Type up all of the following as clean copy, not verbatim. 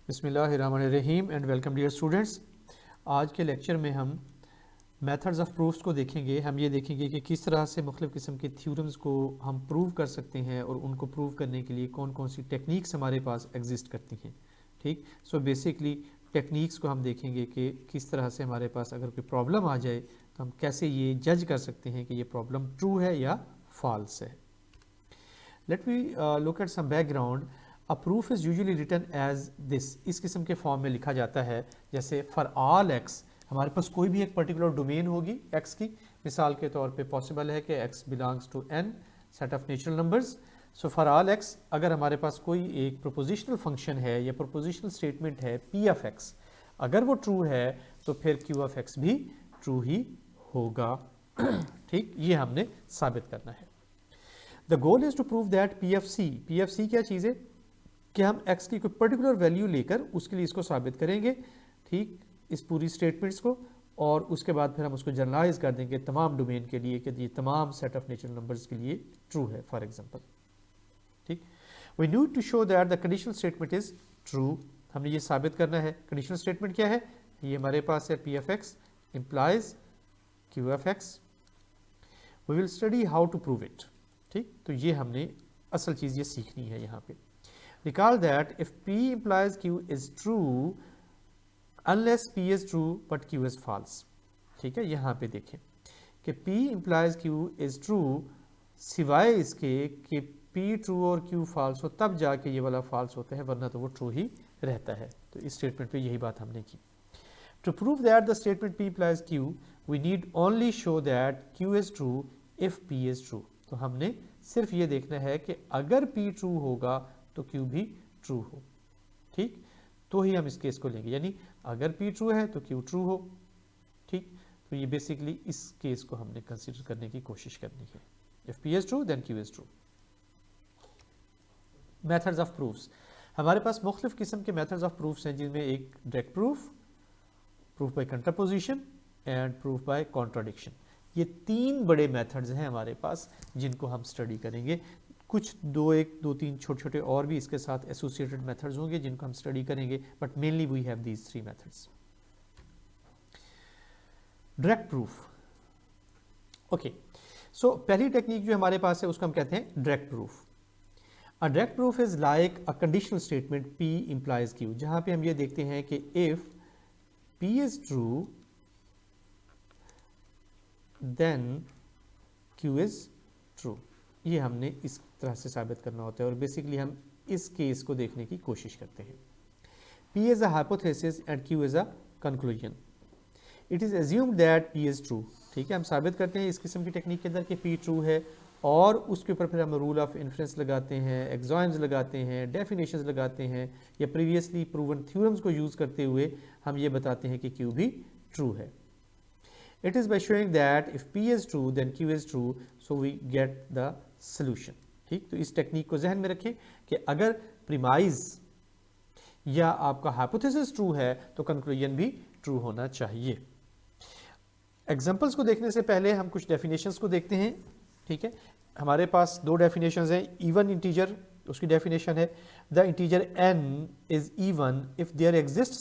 बिस्मिल्लाहिर्रहमानिर्रहीम and welcome dear students. आज के लेक्चर में हम मेथड्स ऑफ प्रूफ्स को देखेंगे। हम ये देखेंगे कि किस तरह से मुख्तलिफ़ किस्म के थ्योरम्स को हम प्रूव कर सकते हैं और उनको प्रूव करने के लिए कौन कौन सी टेक्निक्स हमारे पास एग्जिस्ट करती हैं। ठीक, सो बेसिकली टेक्निक्स को हम देखेंगे कि किस तरह से हमारे पास अगर कोई प्रॉब्लम आ जाए तो हम कैसे ये जज कर सकते हैं कि ये प्रॉब्लम ट्रू है या फॉल्स है। Let we look at some background. A proof is usually written as this, इस किस्म के फॉर्म में लिखा जाता है जैसे फॉर ऑल एक्स। हमारे पास कोई भी एक पर्टिकुलर डोमेन होगी एक्स की, मिसाल के तौर पे पॉसिबल है कि x belongs to an set of natural numbers. So for all x अगर हमारे पास कोई एक प्रोपोजिशनल फंक्शन है या प्रोपोजिशनल स्टेटमेंट है पी ऑफ एक्स, अगर वो ट्रू है तो फिर क्यू ऑफ एक्स भी ट्रू ही होगा। ठीक, ये हमने साबित करना है। The goal is to prove that p of c क्या चीज़ है कि हम x की कोई पर्टिकुलर वैल्यू लेकर उसके लिए इसको साबित करेंगे, ठीक, इस पूरी स्टेटमेंट्स को, और उसके बाद फिर हम उसको जनरलाइज कर देंगे तमाम डोमेन के लिए कि ये तमाम सेट ऑफ नेचुरल नंबर्स के लिए ट्रू है फॉर एग्जांपल। ठीक, we need to show that the conditional statement is true. हमने ये साबित करना है। कंडीशनल स्टेटमेंट क्या है? ये हमारे पास है p of x implies q of x. We will study how to prove it. ठीक, तो ये हमने असल चीज़ ये सीखनी है यहाँ पे। Recall that if P implies Q is true unless P is true but Q is false। ठीक है, यहाँ पे देखें कि P implies Q is true सिवाय इसके कि P true और Q false हो तब जाके ये वाला false होता है, वरना तो वो true ही रहता है। तो इस स्टेटमेंट पे यही बात हमने की। To prove that the statement P implies Q, we need only show that Q is true if P is true। तो हमने सिर्फ ये देखना है कि अगर P true होगा तो Q भी ट्रू हो। ठीक, तो ही हम इस केस को लेंगे, यानी अगर P ट्रू है तो Q ट्रू हो। ठीक, तो ये बेसिकली इस केस को हमने कंसीडर करने की कोशिश करनी है। If P is true then Q is true. Methods of proofs, हमारे पास मुख्तलिफ किस्म के मेथड्स ऑफ प्रूफ्स हैं, जिनमें एक direct proof, proof by contraposition and proof by contradiction. ये तीन बड़े मेथड्स हैं हमारे पास जिनको हम स्टडी करेंगे। कुछ दो तीन छोटे छोटे और भी इसके साथ एसोसिएटेड मेथड्स होंगे जिनको हम स्टडी करेंगे, but mainly we have these three methods. Direct proof. Okay, so पहली टेक्निक जो हमारे पास है उसको हम कहते हैं direct proof. A direct proof is like a conditional statement P implies Q, जहां पे हम ये देखते हैं कि if P is true then Q is true. ये हमने इस तरह से साबित करना होता है और बेसिकली हम इस केस को देखने की कोशिश करते हैं। P is a hypothesis and Q is a conclusion. It is assumed that P is true। ठीक है, हम साबित करते हैं इस किस्म की टेक्निक के अंदर कि P ट्रू है और उसके ऊपर फिर हम रूल ऑफ इन्फ्रेंस लगाते हैं, एक्सॉइम्स लगाते हैं, डेफिनेशंस लगाते हैं, या प्रीवियसली प्रूवन थ्योरम्स को यूज़ करते हुए हम ये बताते हैं कि Q भी ट्रू है। It is by showing that if P is true then Q is true, so we get the solution। ठीक, तो इस टेक्निक को जहन में रखें कि अगर प्रीमाइज या आपका हाइपोथेसिस ट्रू है तो कंक्लूजन भी ट्रू होना चाहिए। एग्जांपल्स को देखने से पहले हम कुछ डेफिनेशंस को देखते हैं। ठीक है, हमारे पास दो डेफिनेशंस हैं। इवन इंटीजर, उसकी डेफिनेशन है the integer n is even if there exist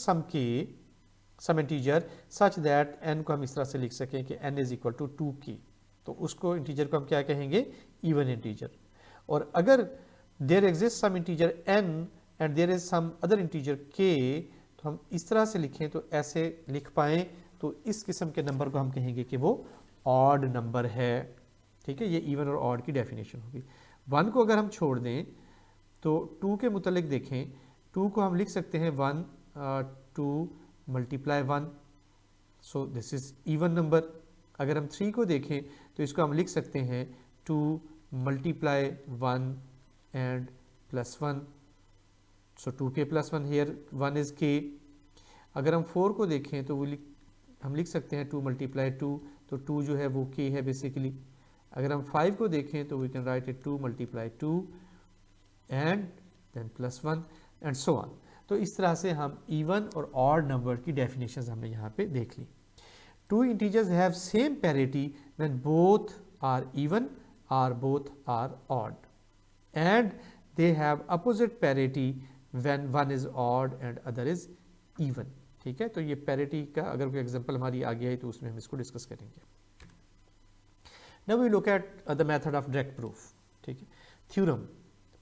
some integer such that n को हम इस तरह से लिख सकें कि n इज इक्वल टू 2 की, तो उसको इंटीजर को हम क्या कहेंगे? Even integer. और अगर there exist some integer n and there is some other integer k, तो हम इस तरह से लिखें तो ऐसे लिख पाएँ तो इस किस्म के नंबर को हम कहेंगे कि वो ऑड नंबर है। ठीक है, ये इवन और ऑड की डेफिनेशन होगी। 1 को अगर हम छोड़ दें तो 2 के मुतालिक देखें, 2 को हम लिख सकते हैं 1 2 multiply 1, so this is even number. अगर हम 3 को देखें तो इसको हम लिख सकते हैं 2 multiply 1 and plus 1, so 2k plus 1, here 1 is k। अगर हम 4 को देखें तो हम लिख सकते हैं 2 मल्टीप्लाई 2, तो 2 जो है वो k है बेसिकली। अगर हम 5 को देखें तो we can write it 2 multiply 2 and then plus 1 and so on. तो इस तरह से हम इवन और ऑड नंबर की डेफिनेशंस हमने यहाँ पे देख ली। Two integers have same parity when both are even और both are odd, and they have opposite parity when one is odd and other is even. ठीक है, तो ये पैरिटी का अगर कोई एग्जांपल हमारी आगे आई तो उसमें हम इसको डिस्कस करेंगे। Now we look at the method of direct proof. ठीक है, थ्योरम,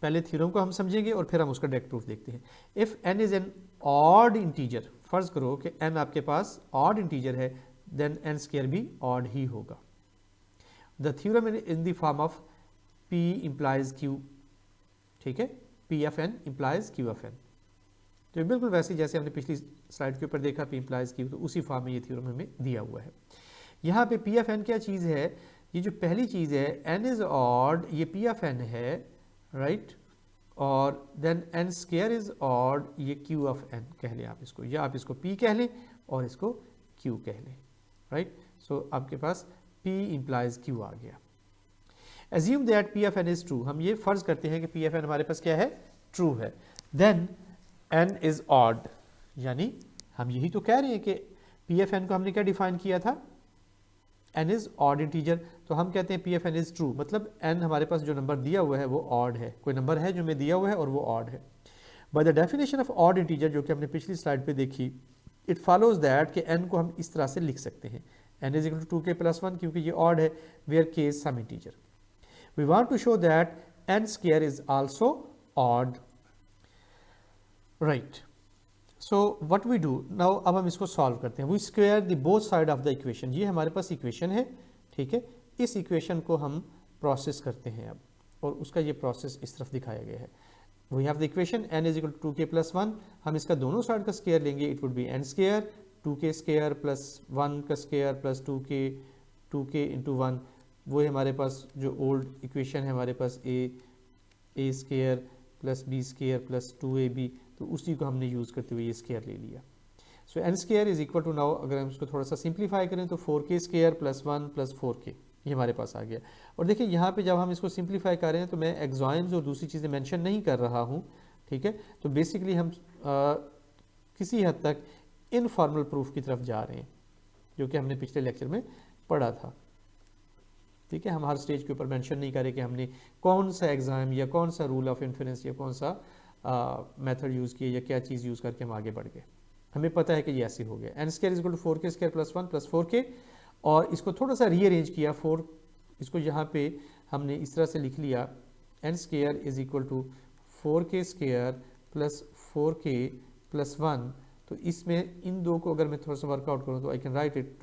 पहले थ्योरम को हम समझेंगे और फिर हम उसका डायरेक्ट प्रूफ देखते हैं। If n is an odd integer, फर्ज करो कि n आपके पास ऑड इंटीजर है, देन n स्क्वायर भी ऑड ही होगा। The theorem in the form of p implies q। ठीक है, p of n implies q of n। तो बिल्कुल वैसे जैसे हमने पिछली स्लाइड के ऊपर देखा p इंप्लाइज q, तो उसी फॉर्म में ये थ्योरम हमें दिया हुआ है। यहाँ पे p ऑफ n क्या चीज़ है? ये जो पहली चीज़ है n इज ऑड, ये p ऑफ n है, राइट, और then n square is odd, ये q ऑफ n कह लें आप इसको, या आप इसको p कह लें और इसको q कह लें, राइट। सो आपके पास p इंप्लाइज q आ गया। Assume that p of n is true, हम ये फर्ज करते हैं कि p ऑफ n हमारे पास क्या है? ट्रू है। देन n इज ऑड, यानी हम यही तो कह रहे हैं कि p ऑफ n को हमने क्या डिफाइन किया था? n इज ऑड इंटीजर, तो हम कहते हैं p of n is true, मतलब n हमारे पास जो नंबर दिया हुआ है वो ऑड है, कोई नंबर है जो हमें दिया हुआ है और वो ऑड है। Bye the definition of odd integer, जो कि हमने पिछली स्लाइड पे देखी, इट फॉलोज दैट कि n को हम इस तरह से लिख सकते हैं, n is equal to 2k plus 1, क्योंकि ये ऑड है, where k is some integer. We want to show that n square is also odd, right. So what we do now, अब हम इसको सॉल्व करते हैं। We square the both side of the equation, ये हमारे पास equation है, ठीक है, इस इक्वेशन को हम प्रोसेस करते हैं अब, और उसका ये प्रोसेस इस तरफ दिखाया गया है। We have the equation n is equal to 2k plus 1, हम इसका दोनों साइड का स्क्वायर लेंगे, it would be n square, 2k square plus 1 का स्क्वायर प्लस 2k इंटू 1, वो हमारे पास जो ओल्ड इक्वेशन है हमारे पास a square plus b square plus 2ab, तो उसी को हमने यूज़ करते हुए ये स्क्वायर ले लिया। So n square is equal to, now अगर हम इसको थोड़ा सा सिंप्लीफाई करें तो 4k square plus 1 plus 4k, ये हमारे पास आ गया। और देखिए यहाँ पे जब हम इसको सिंप्लीफाई कर रहे हैं तो मैं एग्जाम्स और दूसरी चीज़ें मेंशन नहीं कर रहा हूँ, ठीक है, तो बेसिकली हम किसी हद तक इनफॉर्मल प्रूफ की तरफ जा रहे हैं, जो कि हमने पिछले लेक्चर में पढ़ा था। ठीक है, हम हर स्टेज के ऊपर मेंशन नहीं करें कि हमने कौन सा एग्जाम या कौन सा रूल ऑफ इन्फरेंस या कौन सा मेथड यूज़ किए या क्या चीज़ यूज़ करके हम आगे बढ़ गए। हमें पता है कि ये ऐसे हो गया, n square is equal to 4k square plus 1 plus 4k, और इसको थोड़ा सा रीअरेंज किया, इसको यहाँ पे हमने इस तरह से लिख लिया, n square is equal to 4k square plus 4k plus 1, तो इसमें इन दो को अगर मैं थोड़ा सा वर्कआउट करूँ तो I can write it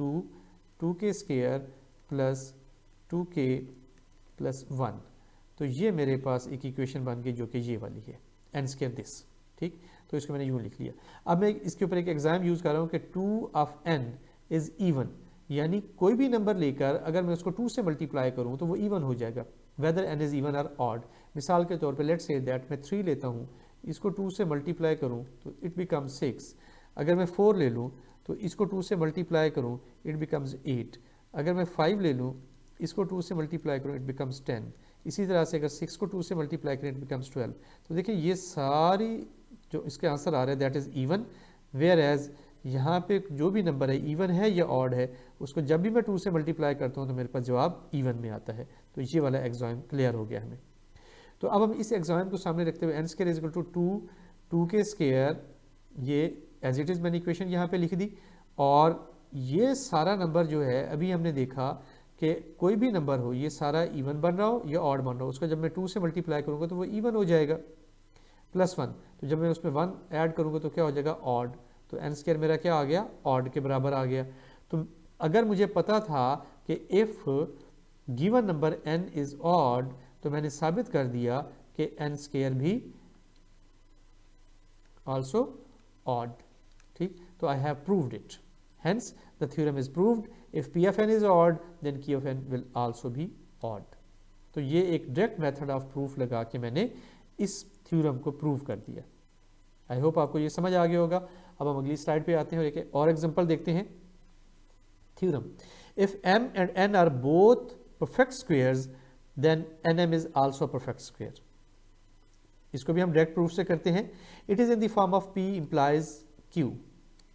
2k square plus 2k plus 1, तो ये मेरे पास एक इक्वेशन बन गई जो कि ये वाली है, एन स्क्वायर दिस। ठीक, तो इसको मैंने यूँ लिख लिया। अब मैं इसके ऊपर एक एग्जाम यूज़ कर रहा हूँ कि 2 ऑफ n इज़ इवन, यानी कोई भी नंबर लेकर अगर मैं उसको 2 से मल्टीप्लाई करूँ तो वो इवन हो जाएगा, वेदर n इज़ इवन और ऑड। मिसाल के तौर पे लेट्स से दैट मैं 3 लेता हूँ, इसको 2 से मल्टीप्लाई करूँ तो इट बिकम्स 6। अगर मैं 4 ले लूँ तो इसको 2 से मल्टीप्लाई करूँ इट बिकम्स 8। अगर मैं 5 ले लूँ, इसको 2 से मल्टीप्लाई करूँ इट बिकम्स 10। इसी तरह से अगर 6 को 2 से मल्टीप्लाई करें इट बिकम्स 12। तो देखिए ये सारी जो इसके आंसर आ रहा है that is even, whereas यहाँ पे जो भी नंबर है इवन है या ऑड है, उसको जब भी मैं 2 से मल्टीप्लाई करता हूँ तो मेरे पास जवाब इवन में आता है। तो ये वाला एग्जाम क्लियर हो गया हमें। तो अब हम इस एग्जाम को सामने रखते हुए n square is equal to 2k square, ये एज इट इज़ मैंने इक्वेशन यहाँ पे लिख दी, और ये सारा नंबर जो है अभी हमने देखा कि कोई भी नंबर हो, ये सारा इवन बन रहा हो या ऑड बन रहा हो, उसको जब मैं 2 से मल्टीप्लाई करूँगा तो वो इवन हो जाएगा, प्लस 1, तो जब मैं उसमें 1 ऐड करूँगा तो क्या हो जाएगा, ऑड। तो एन स्क्वायर मेरा क्या आ गया, ऑड के बराबर आ गया। तो अगर मुझे पता था कि if given number n is odd, तो मैंने साबित कर दिया कि एन स्क्वायर भी ऑल्सो ऑड। ठीक, तो I have proved it, hence the theorem is proved. If p of n is odd then q of n will also be odd। तो ये एक डायरेक्ट मेथड ऑफ प्रूफ लगा के मैंने इस थ्योरम को प्रूव कर दिया। आई होप आपको ये समझ आ गया होगा। अब हम अगली स्लाइड पे आते हैं और एक और एग्जांपल देखते हैं। Theorem, if m and n are both perfect squares then nm is also perfect square। इसको भी हम डायरेक्ट प्रूफ से करते हैं। It is in the form of p implies q।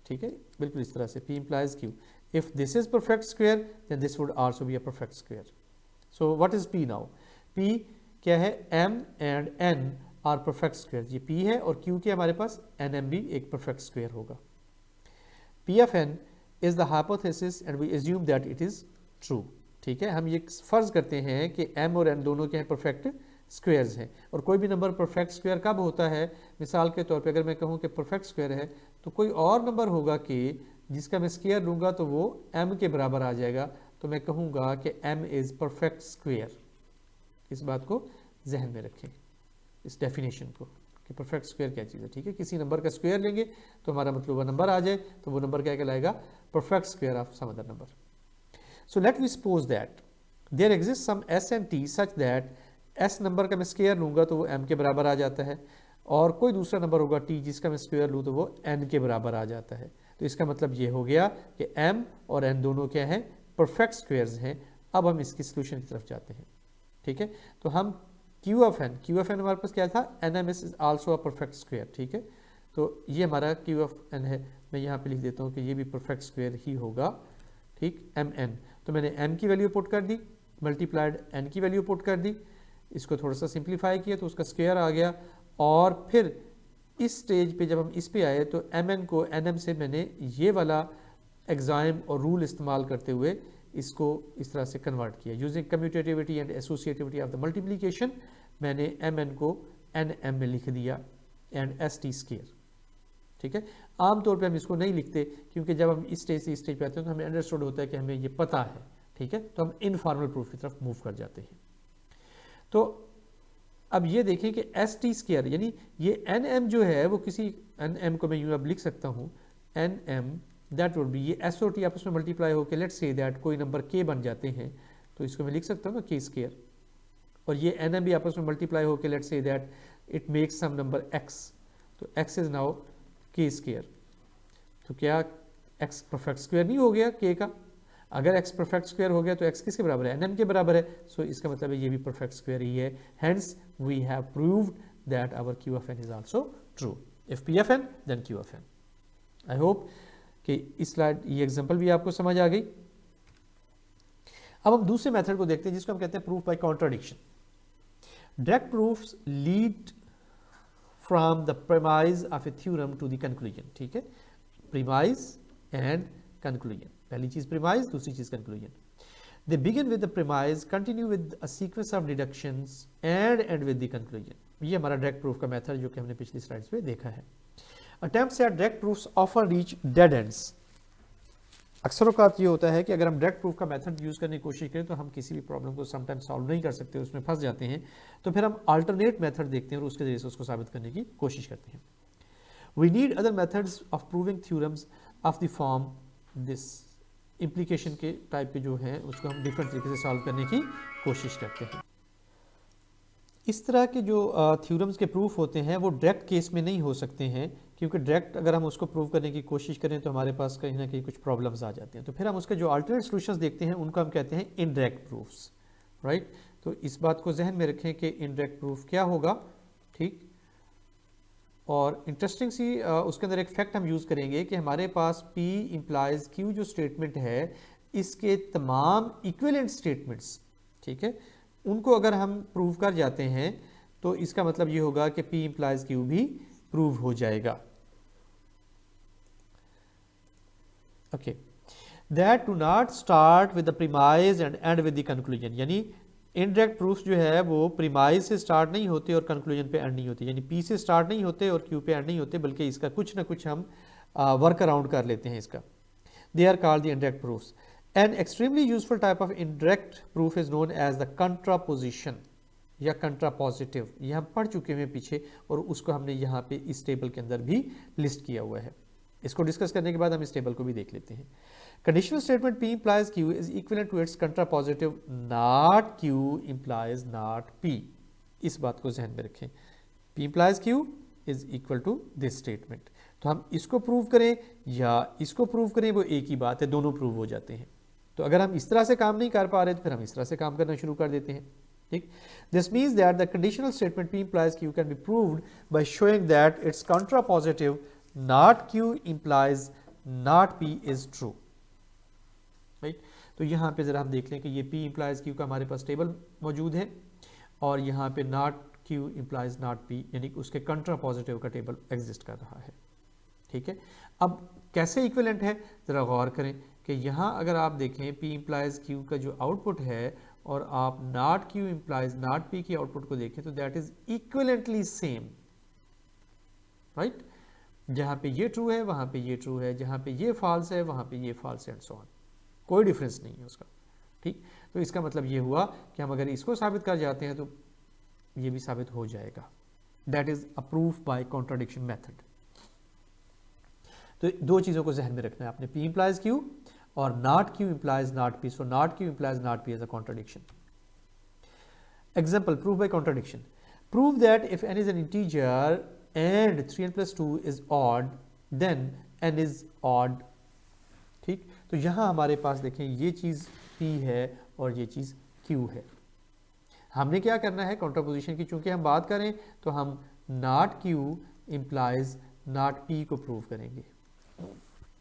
ठीक है, बिल्कुल इस तरह से p implies q। If this is perfect square, then this would also be a perfect square. So what is P now? P क्या है? M and N are perfect square. ये P है और Q के हमारे पास NM भी एक perfect square होगा। P of N is the hypothesis and we assume that it is true. ठीक है, हम ये फर्ज करते हैं कि M और N दोनों के हैं परफेक्ट स्क्वायर्स हैं। और कोई भी नंबर परफेक्ट स्क्वायर कब होता है? मिसाल के तौर पे अगर मैं कहूँ कि परफेक्ट स्क्वायर है तो कोई और नंबर होगा कि जिसका मैं स्क्वायर लूँगा तो वो M के बराबर आ जाएगा, तो मैं कहूँगा कि M इज़ परफेक्ट स्क्वायर। इस बात को जहन में रखें, इस डेफिनेशन को, कि परफेक्ट स्क्वायर क्या चीज़ है। ठीक है, किसी नंबर का स्क्वायर लेंगे तो हमारा मतलब वो नंबर आ जाए, तो वो नंबर क्या कहलाएगा? Perfect square of some other number. So let we suppose that there exist some S and T such that S number का मैं स्क्वायर लूँगा तो वो M के बराबर आ जाता है, और कोई दूसरा नंबर होगा T जिसका मैं स्क्वायर लूँ तो वो N के बराबर आ जाता है। तो इसका मतलब ये हो गया कि M और N दोनों क्या हैं? परफेक्ट स्क्वायर्स हैं। अब हम इसकी सोल्यूशन की तरफ जाते हैं। ठीक है, तो हम Q ऑफ N हमारे पास क्या था? NMS is also a perfect square. ठीक है, तो ये हमारा Q ऑफ N है। मैं यहाँ पे लिख देता हूँ कि ये भी परफेक्ट स्क्वायर ही होगा। ठीक, MN, तो मैंने M की वैल्यू पुट कर दी, मल्टीप्लाइड N की वैल्यू पुट कर दी, इसको थोड़ा सा सिंप्लीफाई किया तो उसका स्क्वायर आ गया। और फिर इस स्टेज पे जब हम इस पे आए तो MN को NM से मैंने ये वाला एग्जाइम और रूल इस्तेमाल करते हुए इसको इस तरह से कन्वर्ट किया। Using commutativity and associativity of the multiplication मैंने MN को NM में लिख दिया एंड ST स्क्वायर। ठीक है, आमतौर पे हम इसको नहीं लिखते क्योंकि जब हम इस स्टेज से इस स्टेज पे आते हैं तो हमें अंडरस्टूड होता है कि हमें ये पता है। ठीक है, तो हम इनफॉर्मल प्रूफ की तरफ मूव कर जाते हैं। तो अब ये देखें कि ST स्क्वायर यानी ये NM जो है वो किसी NM को मैं यूँ अब लिख सकता हूँ, NM दैट वुड बी, ये SOT आपस में मल्टीप्लाई होकर लेट्स से दैट कोई नंबर K बन जाते हैं, तो इसको मैं लिख सकता हूँ ना K स्क्वायर, और ये NM भी आपस में मल्टीप्लाई होकर let's say that it makes some number X, तो X is now K square. तो क्या X परफेक्ट स्क्वायर नहीं हो गया K का? अगर X परफेक्ट स्क्वायर हो गया तो X किसके बराबर है? NM के बराबर है। सो इसका मतलब है ये भी परफेक्ट स्क्वायर ही है। Hence we have proved that our Q of N is also true. If P of N then Q of N। I hope कि इस स्लाइड ये एग्जांपल भी आपको समझ आ गई। अब हम दूसरे मेथड को देखते हैं जिसको हम कहते हैं proof by contradiction. Direct proofs lead from the premise of a theorem to the conclusion. ठीक है, प्रीमाइज एंड कंक्लूजन, पहली चीज प्रीमाइज, दूसरी चीज conclusion. They begin with the premise, continue with a sequence of deductions and and with the conclusion. ये हमारा direct proof का method जो कि हमने पिछली स्लाइड्स पे देखा है। Attempts at direct proofs often reach dead ends. अक्सर औकात ये होता है कि अगर हम डायरेक्ट प्रूफ का मेथड यूज करने की कोशिश करें तो हम किसी भी प्रॉब्लम को समटाइम सॉल्व नहीं कर सकते, उसमें फंस जाते हैं। तो फिर हम अल्टरनेट मेथड देखते हैं और उसके जरिए से उसको साबित करने की कोशिश करते हैं। We need other methods of proving theorems of the form this. Implication के टाइप के जो हैं उसको हम डिफरेंट तरीके से सॉल्व करने की कोशिश करते हैं। इस तरह के जो थ्योरम्स के प्रूफ होते हैं वो डायरेक्ट केस में नहीं हो सकते हैं, क्योंकि डायरेक्ट अगर हम उसको प्रूव करने की कोशिश करें तो हमारे पास कहीं ना कहीं कुछ प्रॉब्लम्स आ जाते हैं। तो फिर हम उसके जो अल्टरनेट सॉल्यूशंस देखते हैं उनको हम कहते हैं इनडायरेक्ट प्रूफ्स। राइट, तो इस बात को जहन में रखें कि इनडायरेक्ट प्रूफ क्या होगा। ठीक, और इंटरेस्टिंग सी उसके अंदर एक फैक्ट हम यूज़ करेंगे कि हमारे पास P इम्प्लाइज Q जो स्टेटमेंट है इसके तमाम इक्विवेलेंट स्टेटमेंट्स, ठीक है, उनको अगर हम प्रूव कर जाते हैं तो इसका मतलब ये होगा कि P इम्प्लाइज Q भी प्रूव हो जाएगा। Okay, that do not start with the premise and and with the conclusion. यानी इनडायरेक्ट प्रूफ जो है वो प्रीमाइज से स्टार्ट नहीं होते और कंक्लूजन पे एंड नहीं होते, यानी P से स्टार्ट नहीं होते और Q पे एंड नहीं होते, बल्कि इसका कुछ ना कुछ हम वर्क अराउंड कर लेते हैं इसका। They are called the indirect proofs. An extremely useful type of indirect proof is known as the contraposition या कंट्रापोजिटिव। ये हम पढ़ चुके हैं पीछे और उसको हमने यहाँ पे इस टेबल के अंदर भी लिस्ट किया हुआ है। इसको डिस्कस करने के बाद हम इस टेबल को भी देख लेते हैं। Conditional statement P implies Q is equivalent to its contrapositive not Q implies not P। इस बात को जहन में रखें, P implies Q is equal to this statement। तो हम इसको प्रूव करें या इसको प्रूव करें वो एक ही बात है, दोनों प्रूव हो जाते हैं। तो अगर हम इस तरह से काम नहीं कर पा रहे तो फिर हम इस तरह से काम करना शुरू कर देते हैं। ठीक, this means that the conditional statement P implies Q can be proved by showing that its contrapositive not Q implies not P is true। Right, तो यहाँ पे ज़रा हम देख लें कि ये P इम्प्लाइज Q का हमारे पास टेबल मौजूद है और यहाँ पे not Q implies not P, यानी कि उसके कंट्रा पॉजिटिव का टेबल एग्जिस्ट कर रहा है। ठीक है, अब कैसे इक्विवेलेंट है ज़रा गौर करें कि यहाँ अगर आप देखें P implies Q का जो आउटपुट है और आप not Q implies not P की आउटपुट को देखें तो that is equivalently same, right. जहाँ पे ये ट्रू है वहाँ पे ये ट्रू है, जहाँ पे ये फॉल्स है वहाँ पे ये फॉल्स है, एंड सो ऑन, कोई डिफरेंस नहीं है उसका। ठीक, तो इसका मतलब ये हुआ कि हम अगर इसको साबित कर जाते हैं तो ये भी साबित हो जाएगा। That is a proof by contradiction method. तो दो चीज़ों को जहन में रखना है आपने, P implies Q और not Q implies not P, so not Q implies not P as a contradiction. Example, proof by contradiction. Prove that if n is an integer and 3n plus 2 is odd, then n is odd. ठीक, तो यहाँ हमारे पास देखें ये चीज़ P है और ये चीज़ Q है। हमने क्या करना है, कॉन्ट्रापोजिशन की चूंकि हम बात करें तो हम not Q implies not P को प्रूव करेंगे।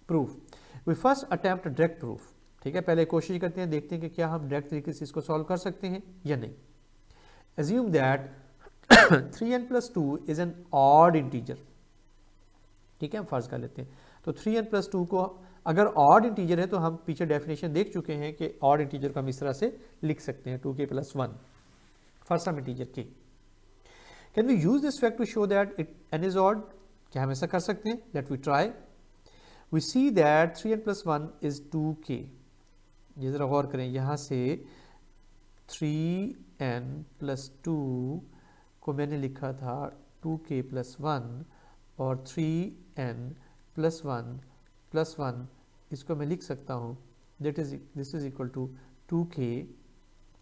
Proof, we first attempt direct proof. ठीक है, पहले कोशिश करते हैं, देखते हैं कि क्या हम डायरेक्ट तरीके से इसको सॉल्व कर सकते हैं या नहीं। Assume that 3n plus 2 is an odd integer. ठीक है, हम फर्ज कर लेते हैं, तो 3n plus 2 को अगर ऑड इंटीजर है तो हम पीछे डेफिनेशन देख चुके हैं कि ऑड इंटीजर को हम इस तरह से लिख सकते हैं 2k plus 1 for some integer k। Can we use this fact to show that it n is odd? क्या हम ऐसा कर सकते हैं? Let we try. We see that 3n plus 1 is 2k। ये ज़रा गौर करें, यहाँ से 3n plus 2 को मैंने लिखा था 2k plus 1 और 3n plus 1 plus 1 इसको मैं लिख सकता हूँ this is equal to 2k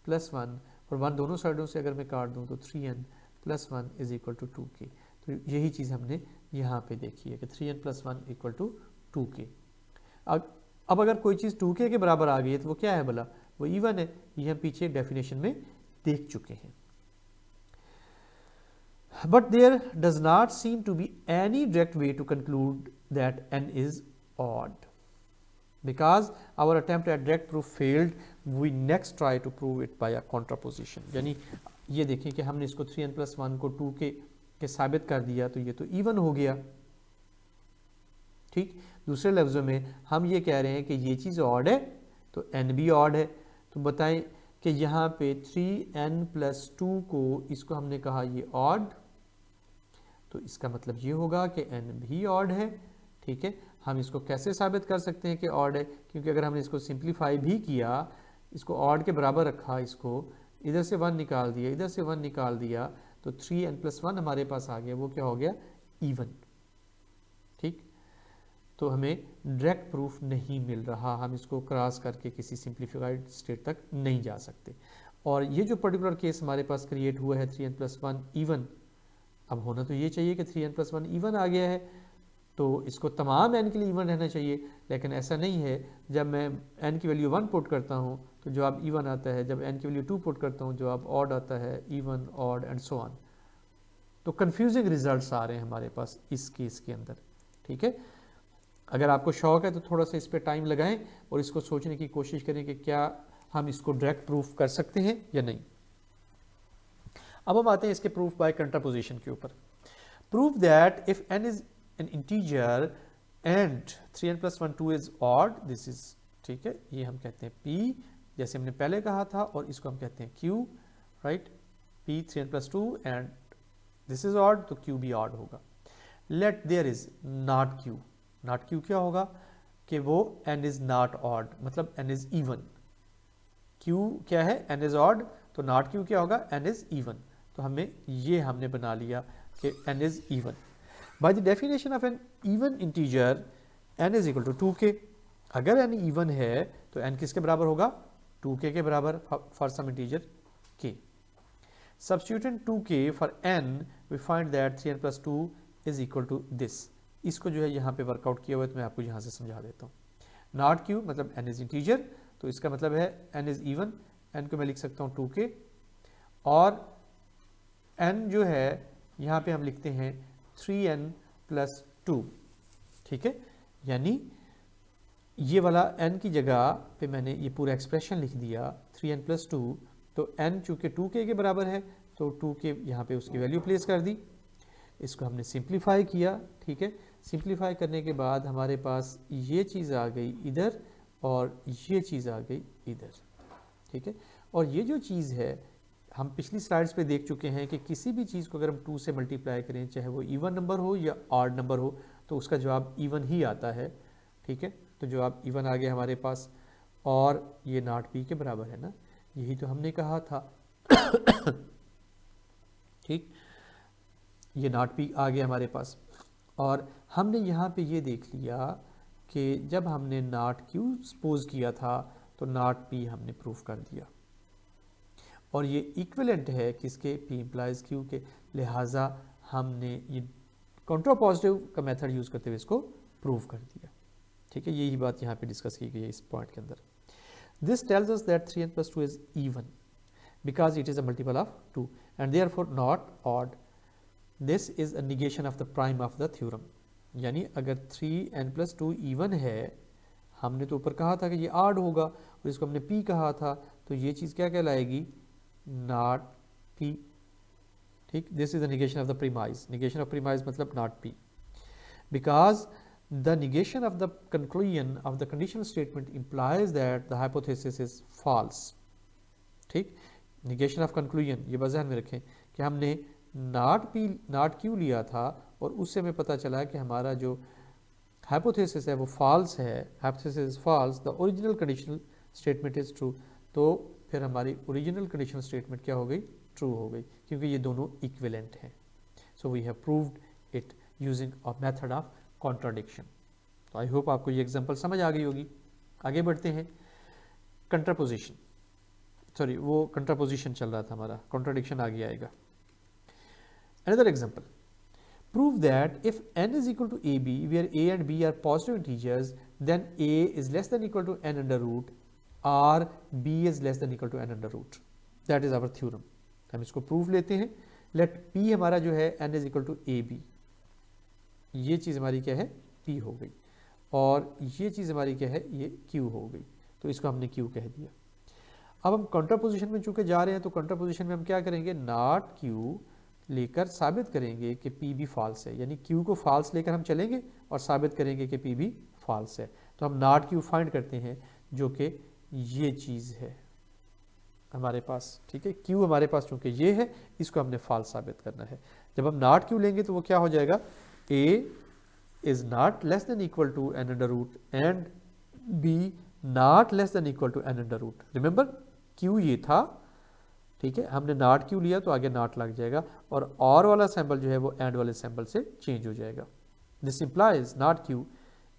plus 1 और 1 दोनों साइडों से अगर मैं काट दूँ तो 3n plus 1 is equal to 2k। तो यही चीज़ हमने यहाँ पे देखी है कि 3n plus 1 equal to 2k। अब अगर कोई चीज़ 2k के बराबर आ गई है तो वो क्या है भला? वो इवन है, ये हम पीछे डेफिनेशन में देख चुके हैं। But there does not seem to be any direct way to conclude that n is odd. Because our attempt at direct proof failed, we next try to prove it by a contraposition. यानी ये देखें कि हमने इसको 3n plus 1 को 2k के साबित कर दिया तो ये तो इवन हो गया। ठीक, दूसरे लफ्ज़ों में हम ये कह रहे हैं कि ये चीज़ ऑड है तो n भी ऑड है। तो बताएं कि यहाँ पे 3n plus 2 को इसको हमने कहा ये ऑड, तो इसका मतलब ये होगा कि n भी ऑड है। ठीक है, हम इसको कैसे साबित कर सकते हैं कि ऑड है? क्योंकि अगर हमने इसको सिंप्लीफाई भी किया, इसको ऑड के बराबर रखा, इसको इधर से 1 निकाल दिया, इधर से 1 निकाल दिया, तो 3n plus 1 हमारे पास आ गया, वो क्या हो गया? इवन। ठीक, तो हमें डायरेक्ट प्रूफ नहीं मिल रहा, हम इसको क्रॉस करके किसी सिंप्लीफाइड स्टेट तक नहीं जा सकते। और ये जो पर्टिकुलर केस हमारे पास क्रिएट हुआ है 3n plus 1 इवन, अब होना तो ये चाहिए कि 3n plus 1 इवन आ गया है तो इसको तमाम n के लिए इवन रहना चाहिए, लेकिन ऐसा नहीं है। जब मैं n की वैल्यू 1 पुट करता हूँ तो जवाब इवन आता है, जब n की वैल्यू 2 पुट करता हूँ जवाब ऑड आता है, even, odd and so on. तो कंफ्यूजिंग रिजल्ट्स आ रहे हैं हमारे पास इस केस के अंदर। ठीक है, अगर आपको शौक है तो थोड़ा सा इस पर टाइम लगाएं और इसको सोचने की कोशिश करें कि क्या हम इसको डायरेक्ट प्रूफ कर सकते हैं या नहीं। अब हम आते हैं इसके प्रूफ बाय कंट्रापोजिशन के ऊपर। Proof that if n is an integer and 3n plus 1 2 is odd, this is, ठीक है, ये हम कहते हैं P जैसे हमने पहले कहा था, और इसको हम कहते हैं Q, right. P 3n plus 2 and this is odd तो Q भी ऑड होगा। Let there is not Q। Not Q क्या होगा कि वो n इज नॉट ऑड, मतलब n इज इवन। Q क्या है? n इज ऑड, तो नॉट Q क्या होगा? n is even. तो हमने बना लिया कि n is even. By the definition of an even integer n is equal to 2k। अगर n इवन है तो n किसके बराबर होगा? 2k के बराबर for some integer k। Substituting 2k for n, we find that 3n plus 2 is equal to this। इसको जो है यहाँ पे वर्कआउट किया हुआ है तो मैं आपको यहाँ से समझा देता हूँ। नॉट Q मतलब n इज इंटीजर, तो इसका मतलब है n इज इवन, n को मैं लिख सकता हूँ 2k, और n जो है यहाँ पे हम लिखते हैं 3n plus 2। ठीक है, यानी ये वाला n की जगह पे मैंने ये पूरा एक्सप्रेशन लिख दिया 3n plus 2, तो n चूँकि 2k के बराबर है तो 2 के यहाँ पे उसकी वैल्यू प्लेस कर दी, इसको हमने सिंप्लीफाई किया, ठीक है। सिंप्लीफाई करने के बाद हमारे पास ये चीज़ आ गई इधर और ये चीज़ आ गई इधर, ठीक है। और ये जो चीज़ है हम पिछली स्लाइड्स पे देख चुके हैं कि किसी भी चीज़ को अगर हम 2 से मल्टीप्लाई करें, चाहे वो इवन नंबर हो या ऑड नंबर हो, तो उसका जवाब इवन ही आता है, ठीक है। तो जवाब इवन आ गया हमारे पास, और ये नॉट पी के बराबर है ना, यही तो हमने कहा था। ठीक, ये नॉट पी आ गया हमारे पास। और हमने यहाँ पे ये देख लिया कि जब हमने नॉट क्यू सपोज किया था तो नॉट पी हमने प्रूफ कर दिया, और ये इक्विवेलेंट है किसके, पी इम्प्लाइज क्यू के, लिहाजा हमने ये कॉन्ट्रापॉजिटिव का मेथड यूज़ करते हुए इसको प्रूव कर दिया, ठीक है। यही बात यहाँ पे डिस्कस की गई है इस पॉइंट के अंदर। This tells us that 3n + 2 is even because it is a multiple of 2 and therefore not odd. This is a negation of the prime of the theorem, यानी अगर 3n + 2 इवन है, हमने तो ऊपर कहा था कि ये ऑड होगा और इसको हमने p कहा था, तो ये चीज़ क्या कहलाएगी, नॉट p, ठीक। This is the negation of the premise, negation of premise मतलब not p, because the negation of the conclusion of the conditional statement implies that the hypothesis is false, ठीक। निगेशन ऑफ कंक्लूजन ये बस ध्यान में रखें कि हमने not Q लिया था और उससे हमें पता चला कि हमारा जो हाइपोथेसिस है वो फॉल्स है, hypothesis is false, the original conditional statement is true, तो फिर हमारी ओरिजिनल कंडीशनल स्टेटमेंट क्या हो गई, ट्रू हो गई, क्योंकि ये दोनों इक्विवेलेंट हैं। So we have proved it using a method of contradiction. तो आई होप आपको ये एग्जांपल समझ आ गई होगी। आगे बढ़ते हैं, कंट्रापोजिशन, सॉरी वो कंट्रापोजिशन चल रहा था हमारा, कॉन्ट्राडिक्शन आगे आएगा। Another example, prove that if n is equal to ab, where a and b are positive integers, then a is less than equal to n under root or b is less than equal to n under root. That is our theorem. हम इसको proof लेते हैं। Let p हमारा जो है n is equal to ab, ये चीज़ हमारी क्या है, p हो गई, और ये चीज़ हमारी क्या है, ये q हो गई, तो इसको हमने q कह दिया। अब हम कॉन्ट्रापोजिशन में चूंकि जा रहे हैं, तो कॉन्ट्रापोजिशन में हम क्या करेंगे, नॉट q लेकर साबित करेंगे कि P भी फॉल्स है, यानी Q को फॉल्स लेकर हम चलेंगे और साबित करेंगे कि P भी फॉल्स है। तो हम नॉट Q फाइंड करते हैं, जो कि ये चीज़ है हमारे पास, ठीक है। Q हमारे पास चूंकि ये है, इसको हमने फॉल्स साबित करना है। जब हम नॉट Q लेंगे तो वो क्या हो जाएगा, A is not less than equal to n under root and B not less than equal to n under root. Remember Q ये था, ठीक है, हमने नॉट क्यू लिया तो आगे नॉट लग जाएगा, और वाला सैम्पल जो है वो एंड वाले सैम्पल से चेंज हो जाएगा। This implies not q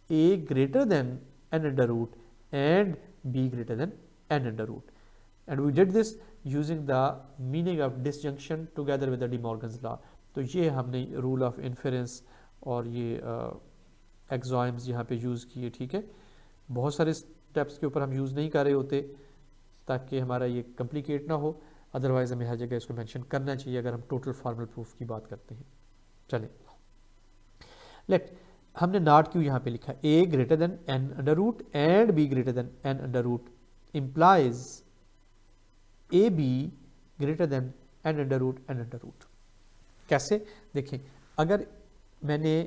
a greater than n under root and b greater than n under root, and we did this using the meaning of disjunction together with the de Morgan's law. तो ये हमने rule of inference और ये एक्सॉइम्स यहाँ पे use किए, ठीक है। बहुत सारे स्टेप्स के ऊपर हम यूज़ नहीं कर रहे होते ताकि हमारा ये कम्प्लिकेट ना हो, अदरवाइज हमें हर जगह इसको मेंशन करना चाहिए अगर हम टोटल फॉर्मल प्रूफ की बात करते हैं। चलें, लेट हमने नॉट क्यू यहाँ पे लिखा, a greater than n under root and b greater than n under root implies a b greater than n under root n under root. कैसे, देखें, अगर मैंने